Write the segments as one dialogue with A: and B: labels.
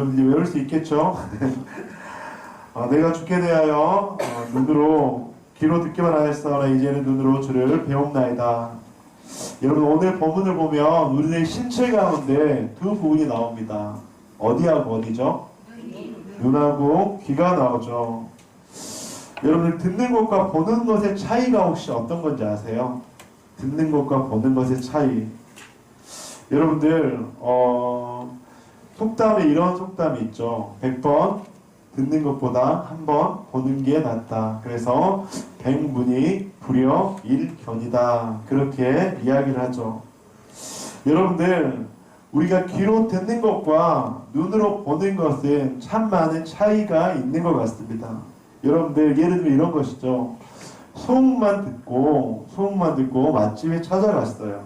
A: 여러분들이 외울 수 있겠죠? 내가 주께 대하여 눈으로 귀로 듣기만 하였으나 이제는 눈으로 주를 배움나이다. 여러분 오늘 본문을 보면 우리의 신체 가운데 두 부분이 나옵니다. 어디하고 어디죠? 눈하고 귀가 나오죠. 여러분들 듣는 것과 보는 것의 차이가 혹시 어떤 건지 아세요? 듣는 것과 보는 것의 차이. 여러분들 속담에 이런 속담이 있죠. 100번 듣는 것보다 한 번 보는 게 낫다. 그래서 100문이 불여 1견이다. 그렇게 이야기를 하죠. 여러분들 우리가 귀로 듣는 것과 눈으로 보는 것은 참 많은 차이가 있는 것 같습니다. 여러분들 예를 들면 이런 것이죠. 소음만 듣고 맛집에 찾아갔어요.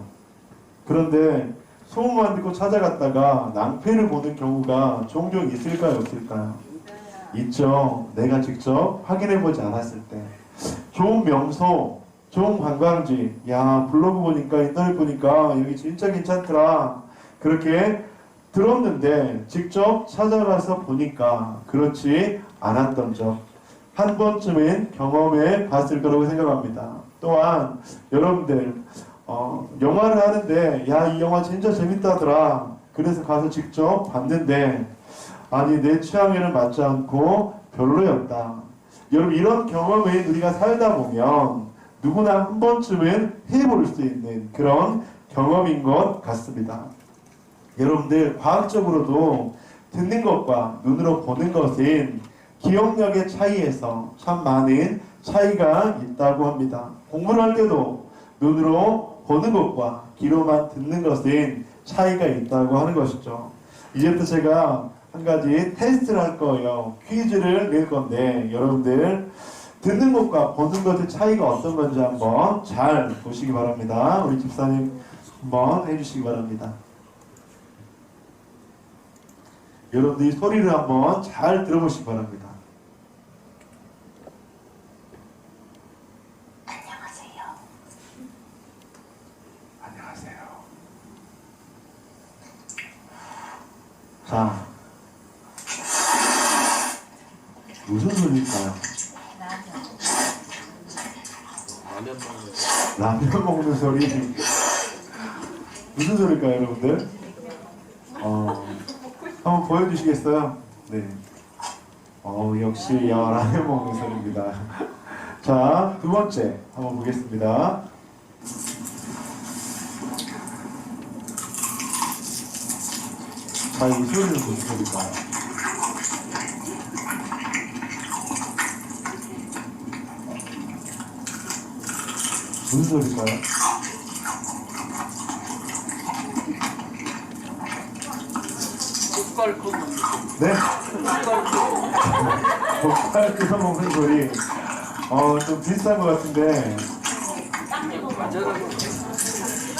A: 그런데 소음만 듣고 찾아갔다가 낭패를 보는 경우가 종종 있을까요? 없을까요? 있죠. 내가 직접 확인해보지 않았을 때. 좋은 명소, 좋은 관광지, 야 블로그 보니까 인터넷 보니까 여기 진짜 괜찮더라. 그렇게 들었는데 직접 찾아가서 보니까 그렇지 않았던 점 한 번쯤은 경험해 봤을 거라고 생각합니다. 또한 여러분들 영화를 하는데 야 이 영화 진짜 재밌다더라. 그래서 가서 직접 봤는데 아니 내 취향에는 맞지 않고 별로였다. 여러분 이런 경험을 우리가 살다 보면 누구나 한 번쯤은 해볼 수 있는 그런 경험인 것 같습니다. 여러분들 과학적으로도 듣는 것과 눈으로 보는 것은 기억력의 차이에서 참 많은 차이가 있다고 합니다. 공부를 할 때도 눈으로 보는 것과 귀로만 듣는 것은 차이가 있다고 하는 것이죠. 이제부터 제가 한 가지 테스트를 할 거예요. 퀴즈를 낼 건데 여러분들 듣는 것과 보는 것의 차이가 어떤 건지 한번 잘 보시기 바랍니다. 우리 집사님 한번 해주시기 바랍니다. 여러분들이 소리를 한번 잘 들어보시기 바랍니다.
B: 안녕하세요.
A: 안녕하세요. 자, 무슨 소리일까요? 라면 먹는 소리. 무슨 소리일까요, 여러분들? 한번 보여주시겠어요? 네. 역시 라면 먹는 소리입니다. 자, 두 번째 한번 보겠습니다. 자, 이 소리는 무슨 소리일까요? 무슨 소리일까요?
C: 젓갈 컵 먹는
A: 네?
C: 젓갈
A: 젓갈 뜯어 먹는 소리. 좀 비슷한 것 같은데.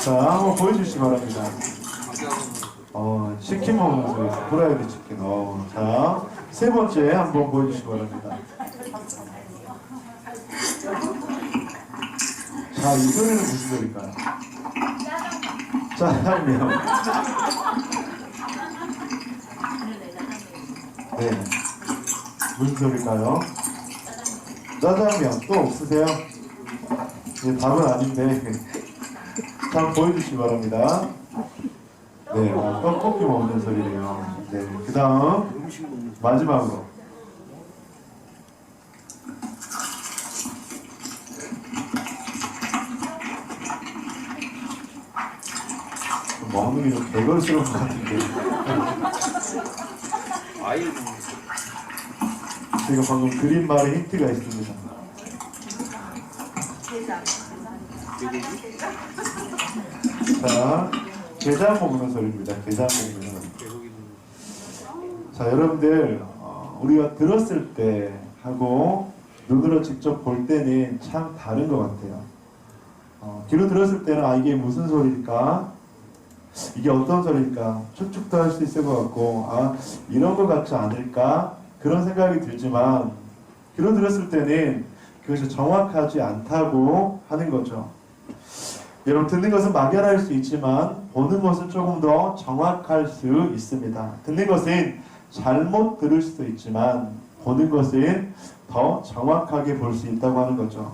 A: 자, 한번 보여주시기 바랍니다. 치킨 먹는 소리. 프라이드 치킨. 자, 세 번째 한번 보여주시기 바랍니다. 자, 이 소리는 무슨 소리일까요? 짜장면. 네. 무슨 소리일까요? 짜장면. 또 없으세요? 네, 답은 아닌데. 자, 한번 보여주시기 바랍니다. 네, 떡볶이 먹는 소리래요. 네, 그 다음, 마지막으로. 먹는 게 좀 개걸스러운 것 같은데.
C: 과일 먹는 거.
A: 제가 방금 그린 말에 힌트가 있습니다. 자, 게장 먹는 소리입니다. 게장 먹는 소리. 자, 여러분들 우리가 들었을 때 하고 눈으로 직접 볼 때는 참 다른 것 같아요. 귀로 들었을 때는 이게 무슨 소리일까? 이게 어떤 소리일까? 추측도 할 수 있을 것 같고 이런 것 같지 않을까? 그런 생각이 들지만 귀로 들었을 때는 그것이 정확하지 않다고 하는 거죠. 여러분 듣는 것은 막연할 수 있지만 보는 것은 조금 더 정확할 수 있습니다. 듣는 것은 잘못 들을 수도 있지만 보는 것은 더 정확하게 볼 수 있다고 하는 거죠.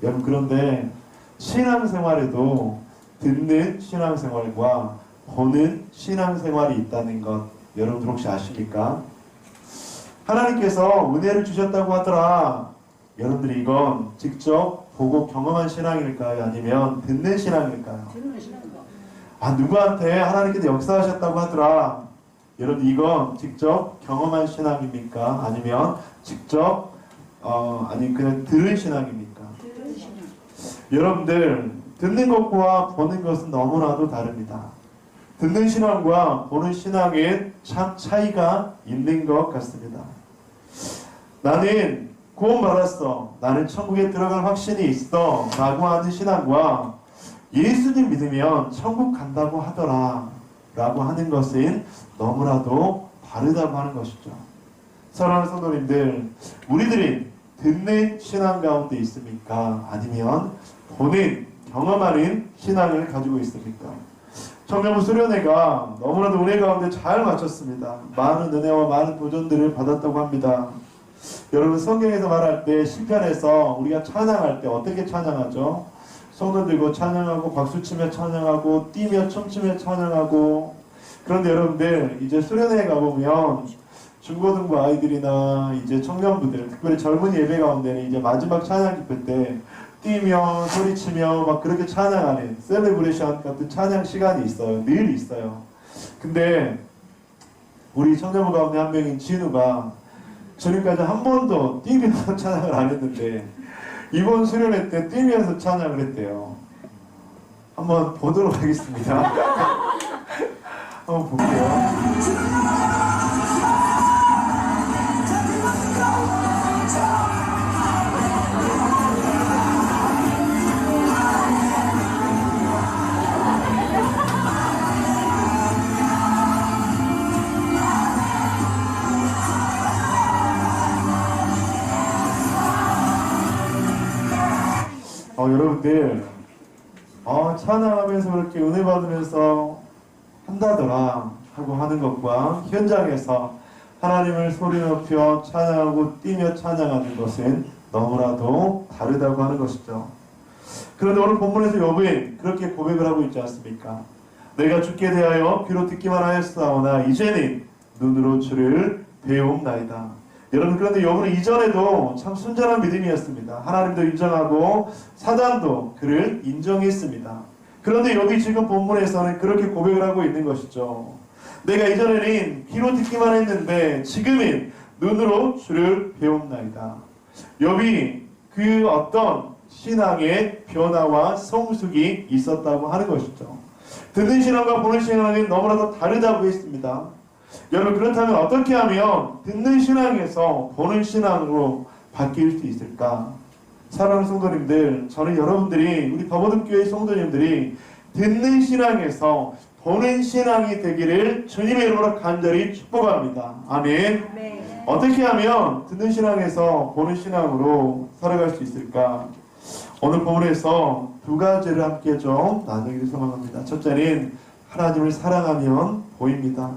A: 여러분, 그런데 신앙생활에도 듣는 신앙생활과 보는 신앙생활이 있다는 것 여러분들 혹시 아십니까? 하나님께서 은혜를 주셨다고 하더라. 여러분들이 이건 직접 보고 경험한 신앙일까요? 아니면 듣는 신앙일까요? 누구한테 하나님께서 역사하셨다고 하더라. 여러분, 이건 직접 경험한 신앙입니까? 아니면 직접 아니 그냥 들은 신앙입니까? 여러분들, 듣는 것과 보는 것은 너무나도 다릅니다. 듣는 신앙과 보는 신앙에 참 차이가 있는 것 같습니다. 나는 구원받았어, 나는 천국에 들어갈 확신이 있어 라고 하는 신앙과 예수님 믿으면 천국 간다고 하더라 라고 하는 것은 너무나도 다르다고 하는 것이죠. 사랑하는 성도님들, 우리들이 듣는 신앙 가운데 있습니까? 아니면 보는, 경험하는 신앙을 가지고 있습니까? 청년부 수련회가 너무나도 은혜 가운데 잘 마쳤습니다. 많은 은혜와 많은 도전들을 받았다고 합니다. 여러분, 성경에서 말할 때 시편에서 우리가 찬양할 때 어떻게 찬양하죠? 손을 들고 찬양하고 박수치며 찬양하고 뛰며 춤추며 찬양하고. 그런데 여러분들, 이제 수련회에 가보면 중고등부 아이들이나 이제 청년부들, 특별히 젊은 예배 가운데는 이제 마지막 찬양 기쁠 때 뛰며 소리치며 막 그렇게 찬양하는 셀레브레이션 같은 찬양 시간이 있어요. 늘 있어요. 근데 우리 청년부 가운데 한 명인 진우가 지금까지 한 번도 뛰면서 찬양을 안 했는데 이번 수련회 때 뛰면서 찬양을 했대요. 한번 보도록 하겠습니다. 한번 볼게요. 여러분들, 찬양하면서 그렇게 은혜 받으면서 한다더라 하고 하는 것과 현장에서 하나님을 소리 높여 찬양하고 뛰며 찬양하는 것은 너무나도 다르다고 하는 것이죠. 그런데 오늘 본문에서 욥은 그렇게 고백을 하고 있지 않습니까? 내가 주께 대하여 귀로 듣기만 하였사오나 이제는 눈으로 주를 배움나이다. 여러분, 그런데 욥은 이전에도 참 순전한 믿음이었습니다. 하나님도 인정하고 사단도 그를 인정했습니다. 그런데 욥이 지금 본문에서는 그렇게 고백을 하고 있는 것이죠. 내가 이전에는 귀로 듣기만 했는데 지금은 눈으로 주를 배움나이다. 욥이 그 어떤 신앙의 변화와 성숙이 있었다고 하는 것이죠. 듣는 신앙과 보는 신앙은 너무나도 다르다고 했습니다. 여러분, 그렇다면 어떻게 하면 듣는 신앙에서 보는 신앙으로 바뀔 수 있을까? 사랑하는 성도님들, 저는 여러분들이, 우리 더보듬교회 성도님들이 듣는 신앙에서 보는 신앙이 되기를 주님의 이름으로 간절히 축복합니다. 아멘. 네. 어떻게 하면 듣는 신앙에서 보는 신앙으로 살아갈 수 있을까? 오늘 본문에서 두 가지를 함께 좀 나누기를 소망합니다. 첫째는 하나님을 사랑하면 보입니다.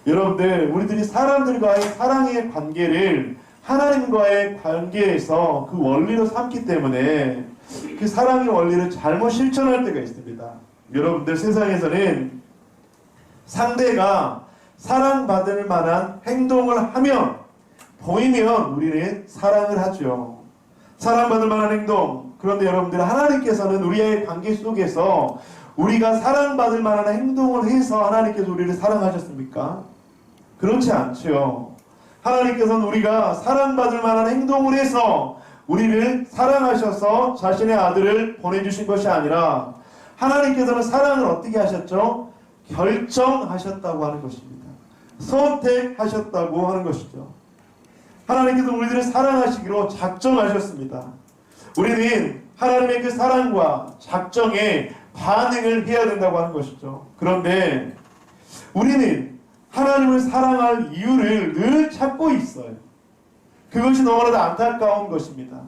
A: 여러분들, 우리들이 사람들과의 사랑의 관계를 하나님과의 관계에서 그 원리로 삼기 때문에 그 사랑의 원리를 잘못 실천할 때가 있습니다. 여러분들, 세상에서는 상대가 사랑받을 만한 행동을 하면, 보이면 우리는 사랑을 하죠. 사랑받을 만한 행동. 그런데 여러분들, 하나님께서는 우리의 관계 속에서 우리가 사랑받을 만한 행동을 해서 하나님께서 우리를 사랑하셨습니까? 그렇지 않죠. 하나님께서는 우리가 사랑받을 만한 행동을 해서 우리를 사랑하셔서 자신의 아들을 보내주신 것이 아니라 하나님께서는 사랑을 어떻게 하셨죠? 결정하셨다고 하는 것입니다. 선택하셨다고 하는 것이죠. 하나님께서 우리들을 사랑하시기로 작정하셨습니다. 우리는 하나님의 그 사랑과 작정에 반응을 해야 된다고 하는 것이죠. 그런데 우리는 하나님을 사랑할 이유를 늘 찾고 있어요. 그것이 너무나도 안타까운 것입니다.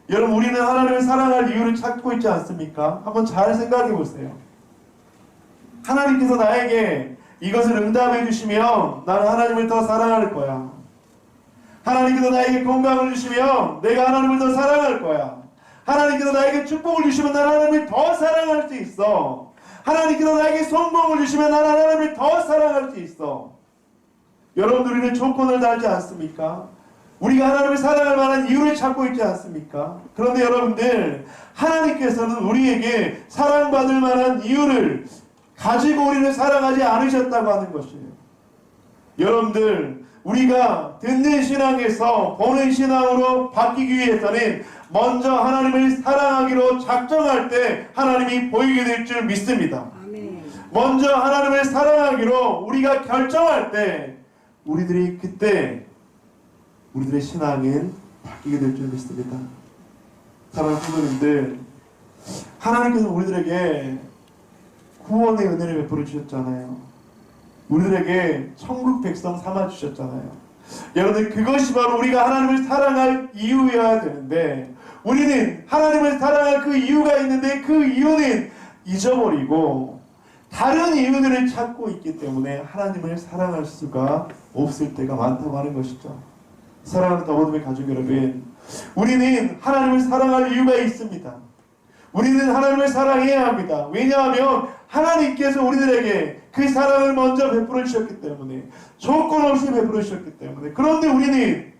A: 여러분, 우리는 하나님을 사랑할 이유를 찾고 있지 않습니까? 한번 잘 생각해 보세요. 하나님께서 나에게 이것을 응답해 주시면 나는 하나님을 더 사랑할 거야. 하나님께서 나에게 건강을 주시면 내가 하나님을 더 사랑할 거야. 하나님께서 나에게 축복을 주시면 나는 하나님을 더 사랑할 수 있어. 하나님께서 나에게 성공을 주시면 나는 하나님을 더 사랑할 수 있어. 여러분들, 우리는 조건을 달지 않습니까? 우리가 하나님을 사랑할 만한 이유를 찾고 있지 않습니까? 그런데 여러분들, 하나님께서는 우리에게 사랑받을 만한 이유를 가지고 우리를 사랑하지 않으셨다고 하는 것이에요. 여러분들, 우리가 듣는 신앙에서 보는 신앙으로 바뀌기 위해서는 먼저 하나님을 사랑하기로 작정할 때 하나님이 보이게 될 줄 믿습니다.
B: 아멘.
A: 먼저 하나님을 사랑하기로 우리가 결정할 때 그때 우리들의 신앙은 바뀌게 될 줄 믿습니다. 사랑하는 성도님들, 하나님께서 우리들에게 구원의 은혜를 베풀어 주셨잖아요. 우리들에게 천국 백성 삼아 주셨잖아요. 여러분들, 그것이 바로 우리가 하나님을 사랑할 이유여야 되는데, 우리는 하나님을 사랑할 그 이유가 있는데 그 이유는 잊어버리고 다른 이유들을 찾고 있기 때문에 하나님을 사랑할 수가 없을 때가 많다고 하는 것이죠. 사랑하는 더버듬의 가족 여러분, 우리는 하나님을 사랑할 이유가 있습니다. 우리는 하나님을 사랑해야 합니다. 왜냐하면 하나님께서 우리들에게 그 사랑을 먼저 베풀어 주셨기 때문에, 조건 없이 베풀어 주셨기 때문에. 그런데 우리는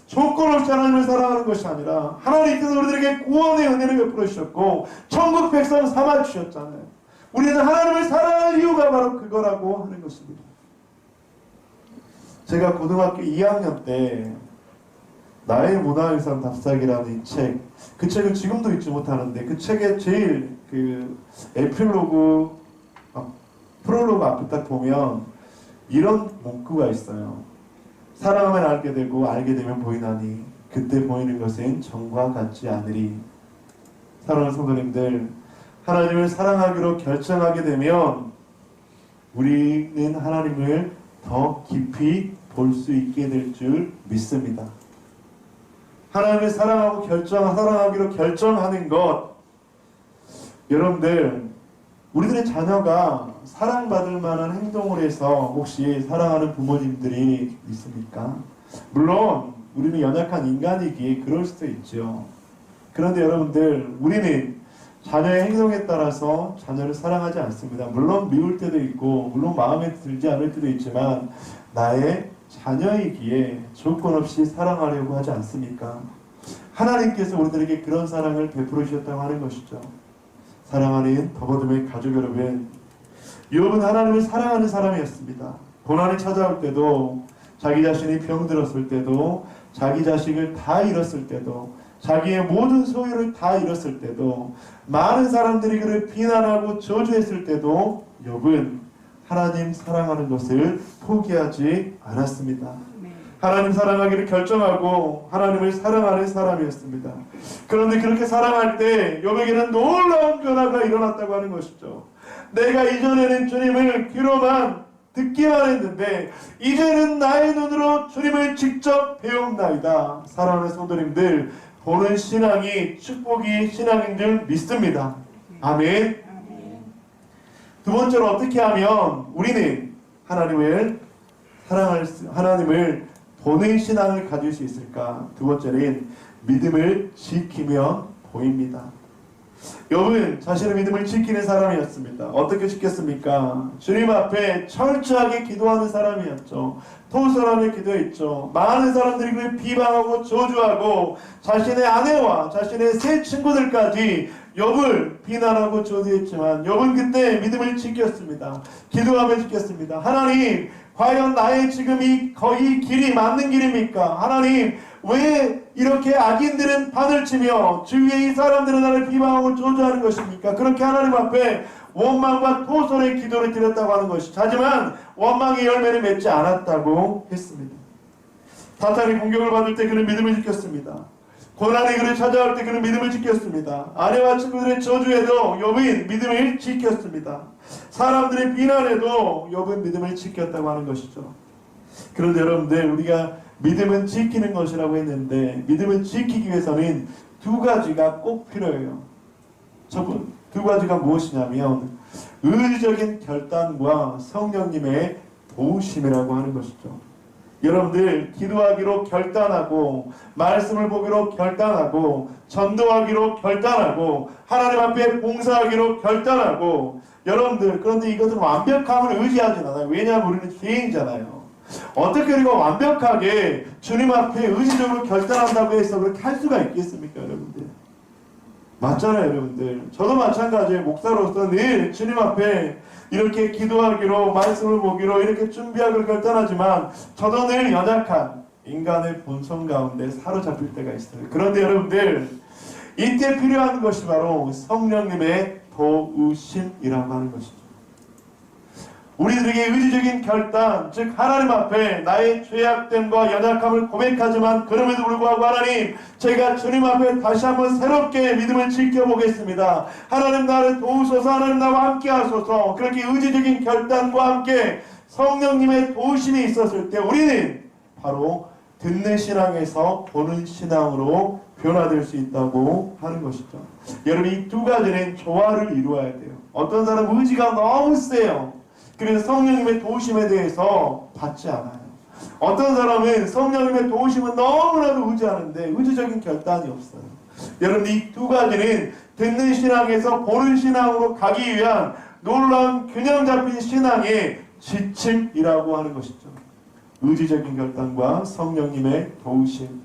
A: 조건 없이 하나님을 사랑하는 것이 아니라 하나님께서 우리들에게 구원의 은혜를 베풀어 주셨고 천국 백성 삼아 주셨잖아요. 우리는 하나님을 사랑할 이유가 바로 그거라고 하는 것입니다. 제가 고등학교 2학년 때 나의 문화유산 답사기라는 이 책, 그 책은 지금도 잊지 못하는데 그 책의 제일 에필로그 프롤로그 앞에 딱 보면 이런 문구가 있어요. 사랑하면 알게 되고 알게 되면 보이나니 그때 보이는 것은 전과 같지 않으리. 사랑하는 성도님들, 하나님을 사랑하기로 결정하게 되면 우리는 하나님을 더 깊이 볼 수 있게 될 줄 믿습니다. 하나님을 사랑하기로 결정하는 것, 여러분들, 우리들의 자녀가 사랑받을 만한 행동을 해서 혹시 사랑하는 부모님들이 있습니까? 물론 우리는 연약한 인간이기에 그럴 수도 있죠. 그런데 여러분들, 우리는 자녀의 행동에 따라서 자녀를 사랑하지 않습니다. 물론 미울 때도 있고 물론 마음에 들지 않을 때도 있지만 나의 자녀이기에 조건 없이 사랑하려고 하지 않습니까? 하나님께서 우리들에게 그런 사랑을 베풀어 주셨다고 하는 것이죠. 사랑하는 더버듬의 가족 여러분, 욥은 하나님을 사랑하는 사람이었습니다. 고난이 찾아올 때도, 자기 자신이 병들었을 때도, 자기 자식을 다 잃었을 때도, 자기의 모든 소유를 다 잃었을 때도, 많은 사람들이 그를 비난하고 저주했을 때도 욥은 하나님 사랑하는 것을 포기하지 않았습니다. 하나님 사랑하기를 결정하고 하나님을 사랑하는 사람이었습니다. 그런데 그렇게 사랑할 때 욥에게는 놀라운 변화가 일어났다고 하는 것이죠. 내가 이전에는 주님을 귀로만 듣기만 했는데 이제는 나의 눈으로 주님을 직접 배움나이다. 사랑하는 성도님들, 보는 신앙이 축복이 신앙인 줄 믿습니다. 아멘. 두 번째로 어떻게 하면 우리는 하나님을 보는 신앙을 가질 수 있을까? 두 번째는 믿음을 지키면 보입니다. 욥은 자신의 믿음을 지키는 사람이었습니다. 어떻게 지켰습니까? 주님 앞에 철저하게 기도하는 사람이었죠. 토설하며 기도했죠. 많은 사람들이 그를 비방하고 저주하고 자신의 아내와 자신의 세 친구들까지 욥을 비난하고 저주했지만 욥은 그때 믿음을 지켰습니다. 기도하며 지켰습니다. 하나님, 과연 나의 지금 이 길이 맞는 길입니까? 하나님, 왜 이렇게 악인들은 판을 치며 주위의 이 사람들은 나를 비방하고 저주하는 것입니까? 그렇게 하나님 앞에 원망과 토설의 기도를 드렸다고 하는 것이죠. 하지만 원망의 열매를 맺지 않았다고 했습니다. 사탄이 공격을 받을 때 그는 믿음을 지켰습니다. 고난이 그를 찾아올 때 그는 믿음을 지켰습니다. 아내와 친구들의 저주에도 욥은 믿음을 지켰습니다. 사람들의 비난에도 욥은 믿음을 지켰다고 하는 것이죠. 그런데 여러분들, 우리가 믿음은 지키는 것이라고 했는데 믿음을 지키기 위해서는 두 가지가 꼭 필요해요. 두 가지가 무엇이냐면 의지적인 결단과 성령님의 도우심이라고 하는 것이죠. 여러분들 기도하기로 결단하고 말씀을 보기로 결단하고 전도하기로 결단하고 하나님 앞에 봉사하기로 결단하고 여러분들 그런데 이것은 완벽함을 의지하진 않아요. 왜냐하면 우리는 죄인이잖아요. 어떻게 우리가 완벽하게 주님 앞에 의지적으로 결단한다고 해서 그렇게 할 수가 있겠습니까 여러분들? 맞잖아요 여러분들. 저도 마찬가지예요. 목사로서 늘 주님 앞에 이렇게 기도하기로 말씀을 보기로 이렇게 준비하기로 결단하지만 저도 늘 연약한 인간의 본성 가운데 사로잡힐 때가 있어요. 그런데 여러분들 이때 필요한 것이 바로 성령님의 도우심이라고 하는 것이죠. 우리들에게 의지적인 결단, 즉 하나님 앞에 나의 죄악됨과 연약함을 고백하지만 그럼에도 불구하고 하나님 제가 주님 앞에 다시 한번 새롭게 믿음을 지켜보겠습니다. 하나님 나를 도우소서. 하나님 나와 함께 하소서. 그렇게 의지적인 결단과 함께 성령님의 도우심이 있었을 때 우리는 바로 듣는 신앙에서 보는 신앙으로 변화될 수 있다고 하는 것이죠. 여러분 이 두 가지는 조화를 이루어야 돼요. 어떤 사람은 의지가 너무 세요. 그래서 성령님의 도우심에 대해서 받지 않아요. 어떤 사람은 성령님의 도우심은 너무나도 의지하는데 의지적인 결단이 없어요. 여러분 이 두 가지는 듣는 신앙에서 보는 신앙으로 가기 위한 놀라운 균형 잡힌 신앙의 지침이라고 하는 것이죠. 의지적인 결단과 성령님의 도우심.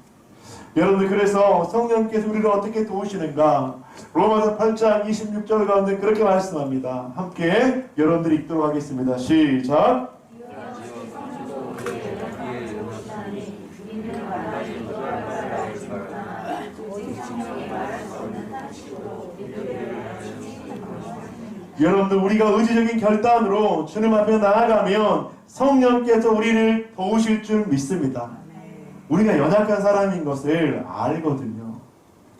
A: 여러분들 그래서 성령께서 우리를 어떻게 도우시는가? 로마서 8장 26절 가운데 그렇게 말씀합니다. 함께 여러분들이 읽도록 하겠습니다. 시작. 여러분들 우리가 의지적인 결단으로 주님 앞에 나아가면 성령께서 우리를 도우실 줄 믿습니다. 우리가 연약한 사람인 것을 알거든요.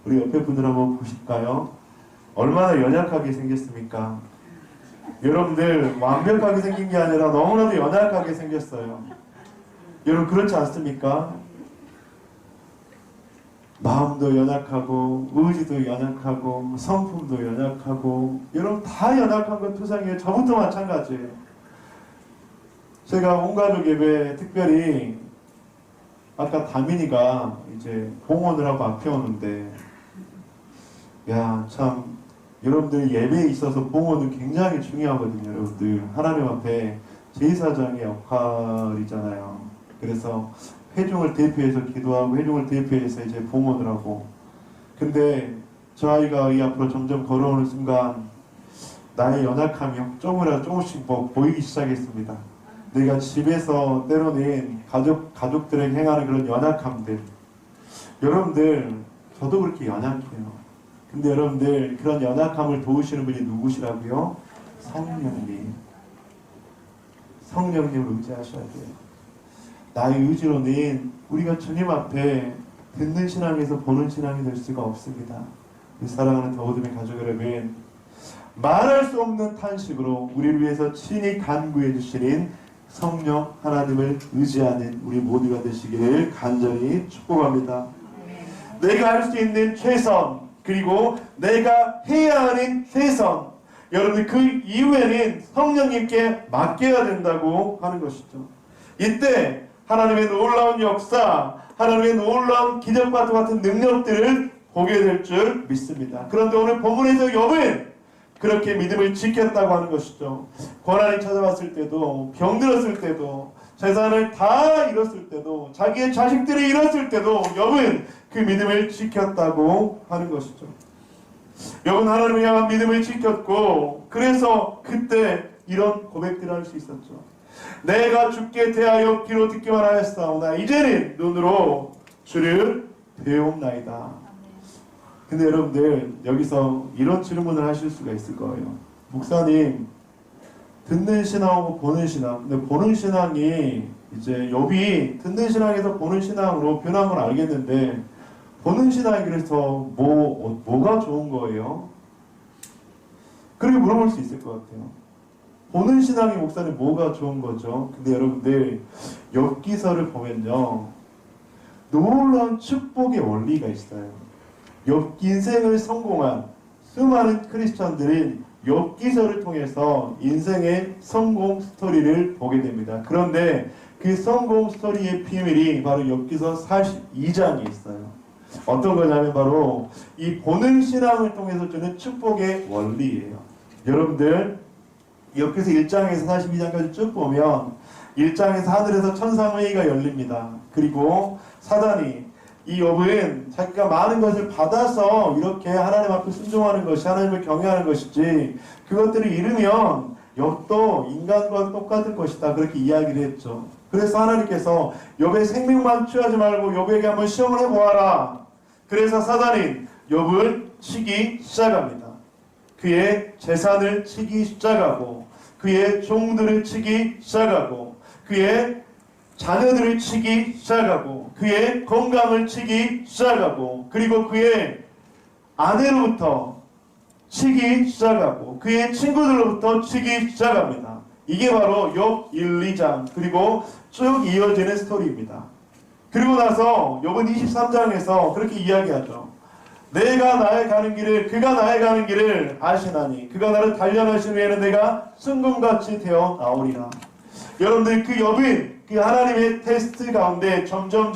A: 우리 옆에 분들 한번 보실까요? 얼마나 연약하게 생겼습니까? 여러분들 완벽하게 생긴 게 아니라 너무나도 연약하게 생겼어요. 여러분 그렇지 않습니까? 마음도 연약하고 의지도 연약하고 성품도 연약하고 여러분 다 연약한 건 투성이에요. 저부터 마찬가지예요. 제가 온가족 예배 특별히 아까 다민이가 이제 봉헌을 하고 앞에 오는데 야 참 여러분들 예배에 있어서 봉헌은 굉장히 중요하거든요. 여러분들 하나님 앞에 제사장의 역할이잖아요. 그래서 회중을 대표해서 기도하고 회중을 대표해서 이제 봉헌을 하고 근데 저 아이가 이 앞으로 점점 걸어오는 순간 나의 연약함이 조금씩 보이기 시작했습니다. 내가 집에서 때로는 가족들에게 행하는 그런 연약함들 여러분들 저도 그렇게 연약해요. 근데 여러분들 그런 연약함을 도우시는 분이 누구시라고요? 성령님을 의지하셔야 돼요. 나의 의지로는 우리가 주님 앞에 듣는 신앙에서 보는 신앙이 될 수가 없습니다. 우리 사랑하는 더우듬의 가족 여러분 말할 수 없는 탄식으로 우리를 위해서 친히 간구해 주시는 성령 하나님을 의지하는 우리 모두가 되시기를 간절히 축복합니다. 내가 할 수 있는 최선 그리고 내가 해야 하는 최선 여러분 그 이후에는 성령님께 맡겨야 된다고 하는 것이죠. 이때 하나님의 놀라운 역사 하나님의 놀라운 기적과 같은 능력들을 보게 될 줄 믿습니다. 그런데 오늘 본문에서 욥은 그렇게 믿음을 지켰다고 하는 것이죠. 고난이 찾아왔을 때도 병들었을 때도 재산을 다 잃었을 때도 자기의 자식들을 잃었을 때도 욥은 그 믿음을 지켰다고 하는 것이죠. 욥은 하나님을 향한 믿음을 지켰고 그래서 그때 이런 고백들을 할 수 있었죠. 내가 주께 대하여 귀로 듣기만 하였사오나 이제는 눈으로 주를 배움나이다. 근데 여러분들 여기서 이런 질문을 하실 수가 있을 거예요. 목사님 듣는 신앙하고 보는 신앙 근데 보는 신앙이 이제 욥이 듣는 신앙에서 보는 신앙으로 변한 건 알겠는데 보는 신앙이 그래서 뭐가 좋은 거예요? 그렇게 물어볼 수 있을 것 같아요. 보는 신앙이 목사님 뭐가 좋은 거죠? 근데 여러분들 욥기서를 보면요 놀라운 축복의 원리가 있어요. 욥기 인생을 성공한 수많은 크리스천들이 욥기서를 통해서 인생의 성공 스토리를 보게 됩니다. 그런데 그 성공 스토리의 비밀이 바로 욥기서 42장에 있어요. 어떤 거냐면 바로 이 본능 신앙을 통해서 주는 축복의 원리예요. 여러분들 욥기서 1장에서 42장까지 쭉 보면 1장에서 하늘에서 천상회의가 열립니다. 그리고 사단이 이 욥은 자기가 많은 것을 받아서 이렇게 하나님 앞에 순종하는 것이 하나님을 경외하는 것이지 그것들을 잃으면 욥도 인간과 똑같을 것이다 그렇게 이야기를 했죠. 그래서 하나님께서 욥의 생명만 취하지 말고 욥에게 한번 시험을 해보아라. 그래서 사단이 욥을 치기 시작합니다. 그의 재산을 치기 시작하고 그의 종들을 치기 시작하고 그의 자녀들을 치기 시작하고 그의 건강을 치기 시작하고 그리고 그의 아내로부터 치기 시작하고 그의 친구들로부터 치기 시작합니다. 이게 바로 욥 1, 2장 그리고 쭉 이어지는 스토리입니다. 그리고 나서 욥은 23장에서 그렇게 이야기하죠. 내가 나의 가는 길을 그가 나의 가는 길을 아시나니 그가 나를 단련하신 후에는 내가 순금같이 되어 나오리라. 여러분들 그 욥은 그 하나님의 테스트 가운데 점점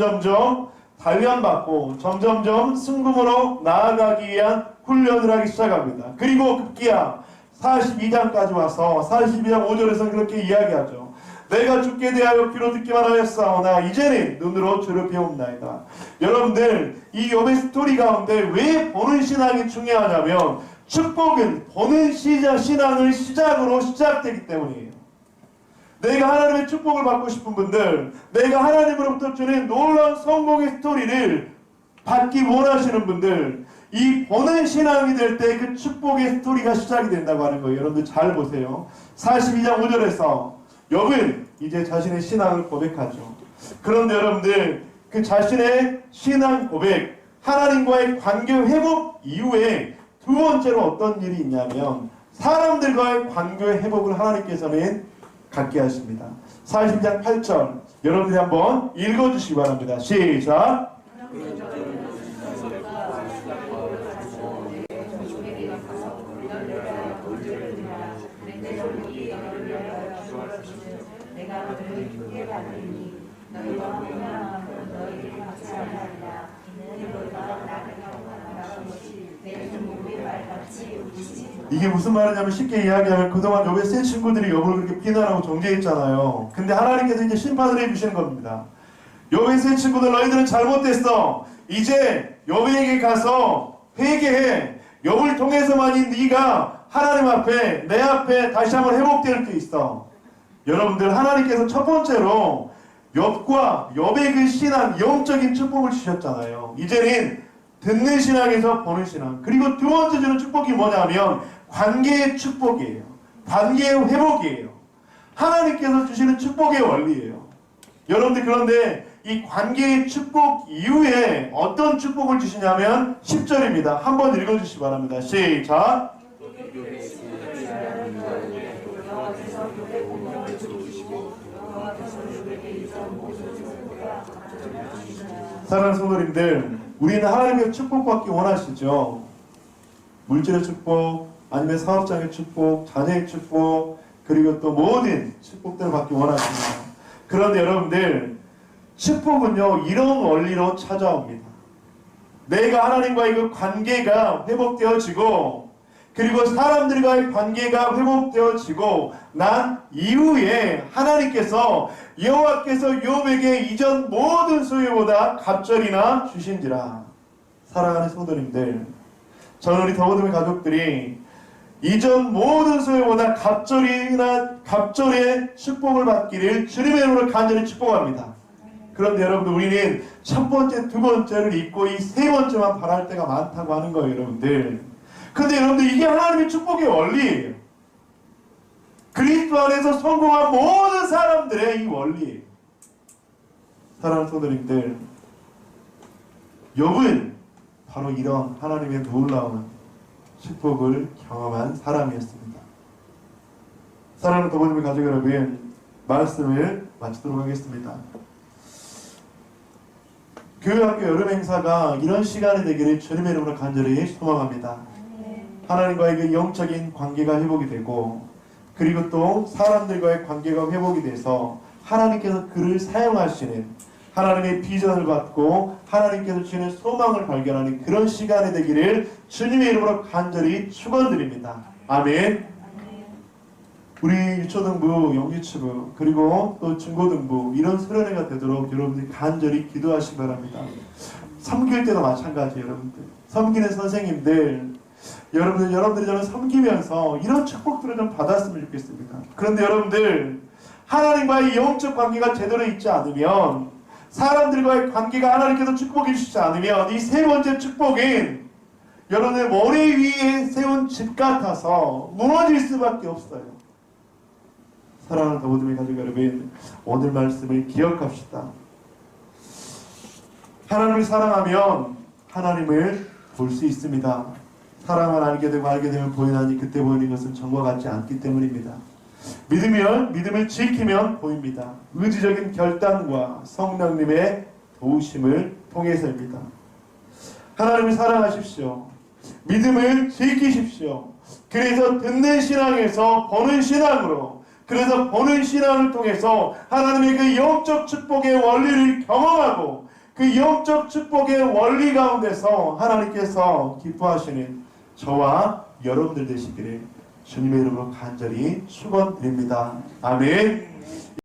A: 단련받고 점점 순금으로 나아가기 위한 훈련을 하기 시작합니다. 그리고 급기야 42장까지 와서 42장 5절에서는 그렇게 이야기하죠. 내가 주께 대하여 귀로 듣기만 하였사오나 이제는 눈으로 주를 배웁나이다. 여러분들 이 욥의 스토리 가운데 왜 보는 신앙이 중요하냐면 축복은 보는 신앙을 시작으로 시작되기 때문이에요. 내가 하나님의 축복을 받고 싶은 분들, 내가 하나님으로부터 주는 놀라운 성공의 스토리를 받기 원하시는 분들, 이 보는 신앙이 될 때 그 축복의 스토리가 시작이 된다고 하는 거예요. 여러분들 잘 보세요. 42장 5절에서 욥은 이제 자신의 신앙을 고백하죠. 그런데 여러분들 그 자신의 신앙 고백, 하나님과의 관계 회복 이후에 두 번째로 어떤 일이 있냐면 사람들과의 관계 회복을 하나님께서는 갖게 하십니다. 40장 8절 여러분들이 한번 읽어주시기 바랍니다. 시작! 이게 무슨 말이냐면 쉽게 이야기하면 그동안 욥의 세 친구들이 욥을 그렇게 비난하고 정죄했잖아요. 근데 하나님께서 이제 심판을 해주시는 겁니다. 욥의 세 친구들 너희들은 잘못됐어. 이제 욥에게 가서 회개해. 욥을 통해서만이 네가 하나님 앞에 내 앞에 다시 한번 회복될 수 있어. 여러분들 하나님께서 첫 번째로 욥과 욥의 그 신앙 영적인 축복을 주셨잖아요. 이제는 듣는 신앙에서 보는 신앙. 그리고 두 번째 주는 축복이 뭐냐면 관계의 축복이에요. 관계의 회복이에요. 하나님께서 주시는 축복의 원리예요. 여러분들 그런데 이 관계의 축복 이후에 어떤 축복을 주시냐면 10절입니다. 한번 읽어주시기 바랍니다. 시작! 사랑하는 성도님들, 우리는 하나님의 축복받기 원하시죠? 물질의 축복, 아니면 사업장의 축복, 자녀의 축복, 그리고 또 모든 축복들을 받기 원하십니다. 그런데 여러분들 축복은요 이런 원리로 찾아옵니다. 내가 하나님과의 그 관계가 회복되어지고 그리고 사람들과의 관계가 회복되어지고 난 이후에 하나님께서 여호와께서 욥에게 이전 모든 소유보다 갑절이나 주신지라. 사랑하는 성도님들, 저는 우리 더보듬의 가족들이 이전 모든 소유보다 갑절의 축복을 받기를 주님의 이름으로 간절히 축복합니다. 그런데 여러분들 우리는 첫 번째, 두 번째를 잊고 이 세 번째만 바랄 때가 많다고 하는 거예요, 여러분들. 근데 여러분들 이게 하나님의 축복의 원리예요. 그리스도 안에서 성공한 모든 사람들의 이 원리예요. 사랑하는 성도님들, 욥은 바로 이런 하나님의 놀라운 축복을 경험한 사람이었습니다. 사랑하는 더보듬의 가족 여러분, 말씀을 마치도록 하겠습니다. 교회학교 여름 행사가 이런 시간이 되기를 주님의 이름으로 간절히 소망합니다. 하나님과의 그 영적인 관계가 회복이 되고, 그리고 또 사람들과의 관계가 회복이 돼서 하나님께서 그를 사용하시는, 하나님의 비전을 받고 하나님께서 주시는 소망을 발견하는 그런 시간이 되기를 주님의 이름으로 간절히 축원드립니다. 아멘. 우리 유초등부, 영유치부, 그리고 또 중고등부 이런 수련회가 되도록 여러분들이 간절히 기도하시기 바랍니다. 섬길 때도 마찬가지예요. 여러분들 섬기는 선생님들, 여러분들이 저는 섬기면서 이런 축복들을 좀 받았으면 좋겠습니다. 그런데 여러분들, 하나님과의 영적 관계가 제대로 있지 않으면, 사람들과의 관계가 하나님께서 축복해 주시지 않으면, 이 세 번째 축복은 여러분의 머리 위에 세운 집 같아서 무너질 수밖에 없어요. 사랑하는 더보듬의 가족 여러분, 오늘 말씀을 기억합시다. 하나님을 사랑하면 하나님을 볼 수 있습니다. 사랑을 알게 되면 보이나니 그때 보이는 것은 전과 같지 않기 때문입니다. 믿으면, 믿음을 지키면 보입니다. 의지적인 결단과 성령님의 도우심을 통해서입니다. 하나님을 사랑하십시오. 믿음을 지키십시오. 그래서 듣는 신앙에서 보는 신앙으로, 그래서 보는 신앙을 통해서 하나님의 그 영적 축복의 원리를 경험하고, 그 영적 축복의 원리 가운데서 하나님께서 기뻐하시는 저와 여러분들 되시기를 주님의 이름으로 간절히 축원드립니다. 아멘.